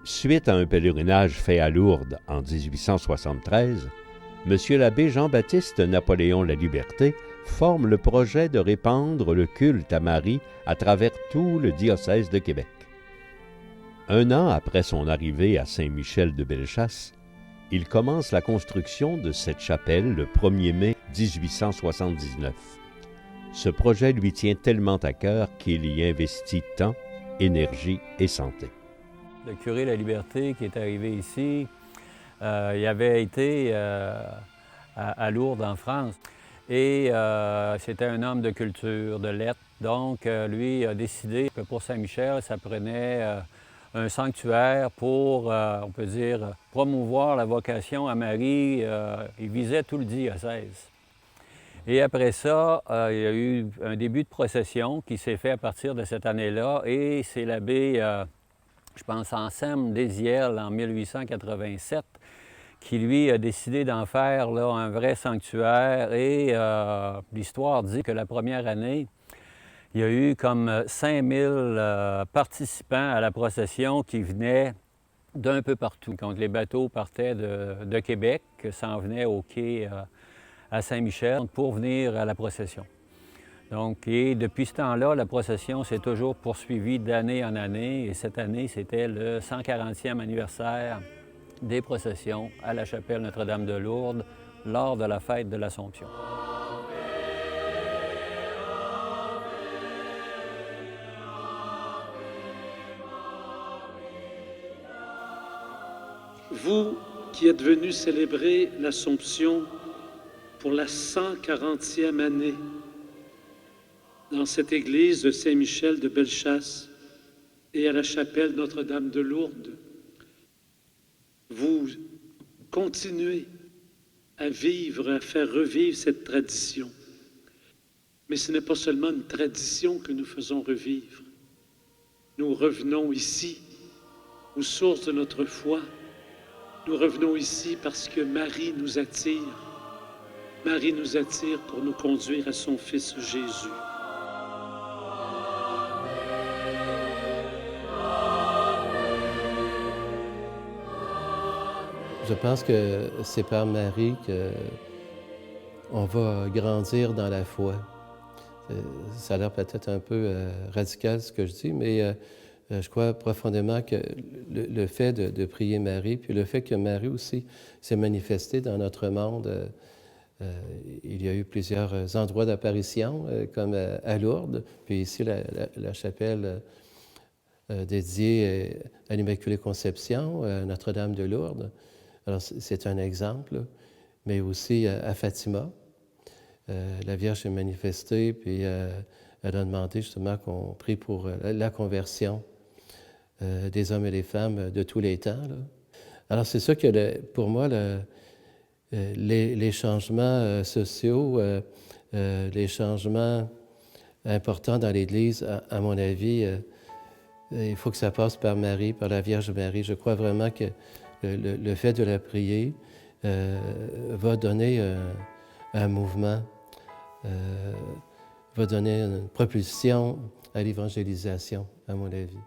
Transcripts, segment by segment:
Suite à un pèlerinage fait à Lourdes en 1873, M. l'abbé Jean-Baptiste Napoléon Laliberté forme le projet de répandre le culte à Marie à travers tout le diocèse de Québec. Un an après son arrivée à Saint-Michel-de-Bellechasse, il commence la construction de cette chapelle le 1er mai 1879. Ce projet lui tient tellement à cœur qu'il y investit temps, énergie et santé. Le curé Laliberté qui est arrivé ici, il avait été à Lourdes en France et c'était un homme de culture, de lettres. Donc lui a décidé que pour Saint-Michel, ça prenait un sanctuaire pour, on peut dire, promouvoir la vocation à Marie. Il visait tout le diocèse. Et après ça, il y a eu un début de procession qui s'est fait à partir de cette année-là et c'est l'abbé, je pense, Anselme Désiel en 1887, qui lui a décidé d'en faire là, un vrai sanctuaire. Et l'histoire dit que la première année, il y a eu comme 5000 participants à la procession qui venaient d'un peu partout. Quand les bateaux partaient de Québec, s'en venaient au quai à Saint-Michel pour venir à la procession. Donc, et depuis ce temps-là, la procession s'est toujours poursuivie d'année en année. Et cette année, c'était le 140e anniversaire des processions à la chapelle Notre-Dame de Lourdes lors de la fête de l'Assomption. Vous qui êtes venus célébrer l'Assomption pour la 140e année dans cette église de Saint-Michel de Bellechasse et à la chapelle Notre-Dame de Lourdes, vous continuez à vivre, à faire revivre cette tradition. Mais ce n'est pas seulement une tradition que nous faisons revivre. Nous revenons ici aux sources de notre foi. Nous revenons ici parce que Marie nous attire. Marie nous attire pour nous conduire à son Fils Jésus. Je pense que c'est par Marie qu'on va grandir dans la foi. Ça a l'air peut-être un peu radical ce que je dis, mais je crois profondément que le fait de prier Marie, puis le fait que Marie aussi s'est manifestée dans notre monde, il y a eu plusieurs endroits d'apparition, comme à Lourdes, puis ici la chapelle dédiée à l'Immaculée Conception, Notre-Dame de Lourdes. Alors c'est un exemple, mais aussi à Fatima. La Vierge s'est manifestée, puis elle a demandé justement qu'on prie pour la conversion des hommes et des femmes de tous les temps. Là. Alors c'est ça que pour moi, les changements sociaux, les changements importants dans l'Église, à mon avis, il faut que ça passe par Marie, par la Vierge Marie. Je crois vraiment que le fait de la prier va donner un mouvement, va donner une propulsion à l'évangélisation, à mon avis.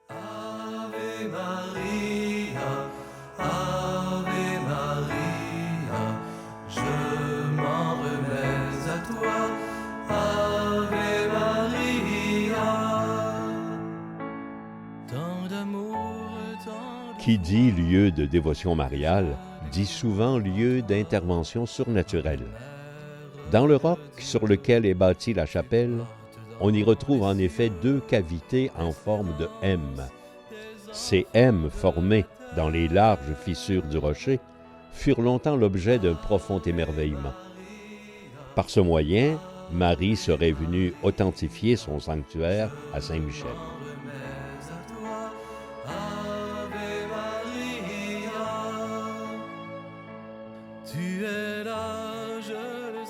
Ave Maria, Ave Maria, je m'en remets à toi, Ave Maria. Tant d'amour, tant... Qui dit lieu de dévotion mariale, dit souvent lieu d'intervention surnaturelle. Dans le roc sur lequel est bâtie la chapelle, on y retrouve en effet deux cavités en forme de M. Ces M formés dans les larges fissures du rocher furent longtemps l'objet d'un profond émerveillement. Par ce moyen, Marie serait venue authentifier son sanctuaire à Saint-Michel.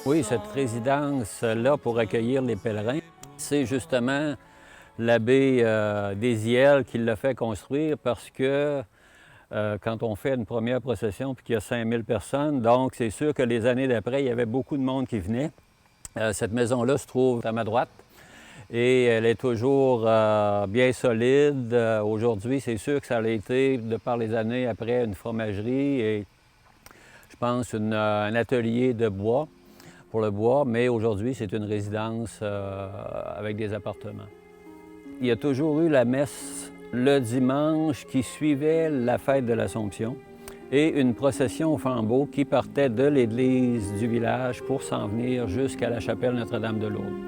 Oui, cette résidence-là pour accueillir les pèlerins, c'est justement l'abbé Désiel qui l'a fait construire parce que quand on fait une première procession puis qu'il y a 5000 personnes, donc c'est sûr que les années d'après, il y avait beaucoup de monde qui venait. Cette maison-là se trouve à ma droite. et elle est toujours bien solide. Aujourd'hui, c'est sûr que ça a été, de par les années, après une fromagerie et je pense un atelier de bois, pour le bois, mais aujourd'hui, c'est une résidence avec des appartements. Il y a toujours eu la messe le dimanche qui suivait la fête de l'Assomption et une procession au flambeau qui partait de l'église du village pour s'en venir jusqu'à la chapelle Notre-Dame de Lourdes.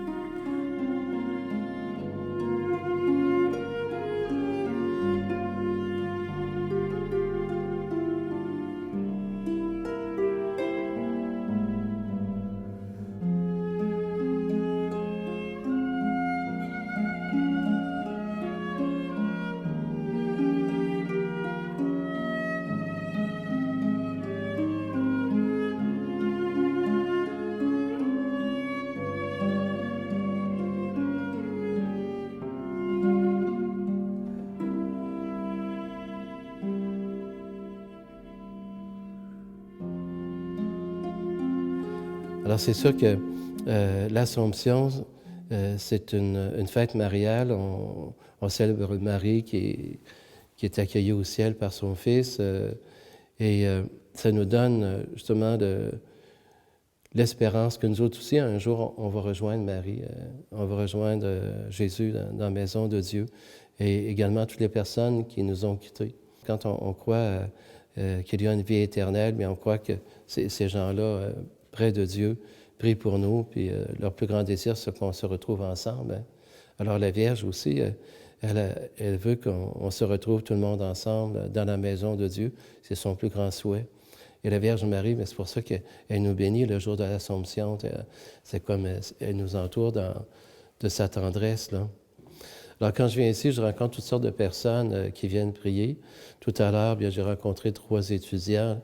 Alors, c'est sûr que l'Assomption, c'est une fête mariale. On célèbre Marie qui est accueillie au ciel par son Fils. Et ça nous donne justement l'espérance que nous autres aussi, un jour, on va rejoindre Marie. On va rejoindre Jésus dans la maison de Dieu. Et également toutes les personnes qui nous ont quittés. Quand on croit qu'il y a une vie éternelle, mais on croit que ces gens-là, près de Dieu, prient pour nous, puis leur plus grand désir, c'est qu'on se retrouve ensemble. Hein. Alors la Vierge aussi, elle veut qu'on se retrouve tout le monde ensemble dans la maison de Dieu. C'est son plus grand souhait. Et la Vierge Marie, mais c'est pour ça qu'elle nous bénit le jour de l'Assomption. C'est comme elle nous entoure de sa tendresse, là. Alors, quand je viens ici, je rencontre toutes sortes de personnes qui viennent prier. Tout à l'heure, bien, j'ai rencontré 3 étudiants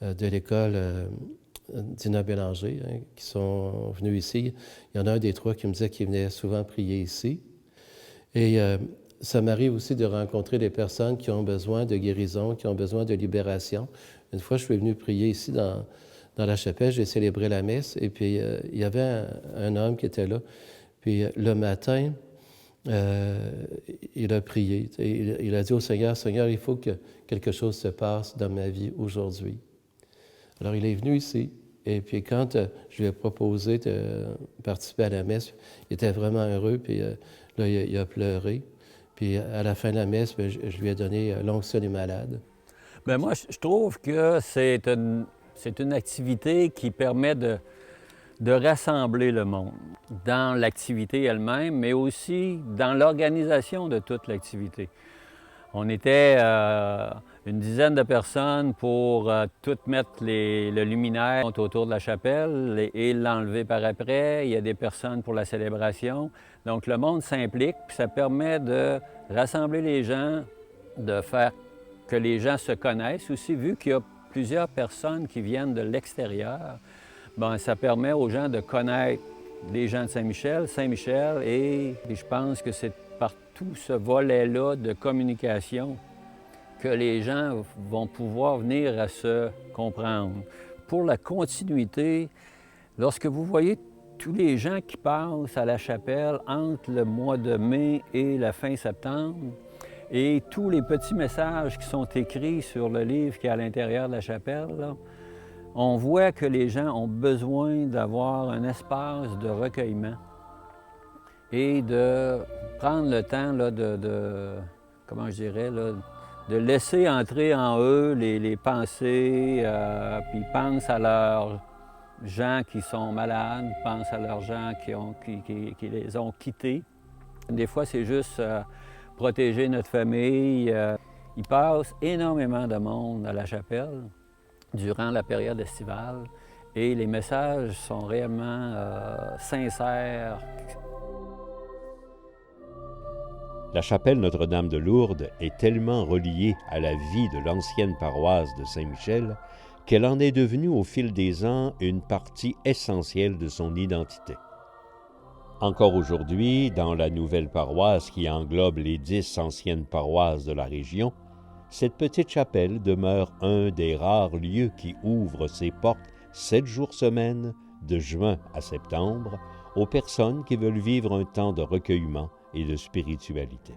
de l'école Dina Bélanger, hein, qui sont venus ici. Il y en a un des 3 qui me disait qu'il venait souvent prier ici. Et ça m'arrive aussi de rencontrer des personnes qui ont besoin de guérison, qui ont besoin de libération. Une fois, je suis venu prier ici dans la chapelle, j'ai célébré la messe, et puis il y avait un homme qui était là. Puis le matin, il a prié. Il a dit au Seigneur, « Seigneur, il faut que quelque chose se passe dans ma vie aujourd'hui. » Alors, il est venu ici. Et puis, quand je lui ai proposé de participer à la messe, il était vraiment heureux. Puis là, il a pleuré. Puis, à la fin de la messe, bien, je lui ai donné l'onction des malades. Bien, moi, je trouve que c'est une activité qui permet de rassembler le monde dans l'activité elle-même, mais aussi dans l'organisation de toute l'activité. On était une dizaine de personnes pour tout mettre le luminaire autour de la chapelle et l'enlever par après. Il y a des personnes pour la célébration. Donc, le monde s'implique, puis ça permet de rassembler les gens, de faire que les gens se connaissent aussi, vu qu'il y a plusieurs personnes qui viennent de l'extérieur. Bien, ça permet aux gens de connaître les gens de Saint-Michel, et je pense que c'est par tout ce volet-là de communication que les gens vont pouvoir venir à se comprendre. Pour la continuité, lorsque vous voyez tous les gens qui passent à la chapelle entre le mois de mai et la fin septembre, et tous les petits messages qui sont écrits sur le livre qui est à l'intérieur de la chapelle, là, on voit que les gens ont besoin d'avoir un espace de recueillement et de prendre le temps là, comment je dirais, là, de laisser entrer en eux les pensées, puis ils pensent à leurs gens qui sont malades, ils pensent à leurs gens qui les ont quittés. Des fois, c'est juste protéger notre famille. Il passe énormément de monde à la chapelle durant la période estivale et les messages sont réellement sincères. La chapelle Notre-Dame de Lourdes est tellement reliée à la vie de l'ancienne paroisse de Saint-Michel qu'elle en est devenue au fil des ans une partie essentielle de son identité. Encore aujourd'hui, dans la nouvelle paroisse qui englobe les 10 anciennes paroisses de la région, cette petite chapelle demeure un des rares lieux qui ouvre ses portes 7 jours semaine, de juin à septembre, aux personnes qui veulent vivre un temps de recueillement et de spiritualité.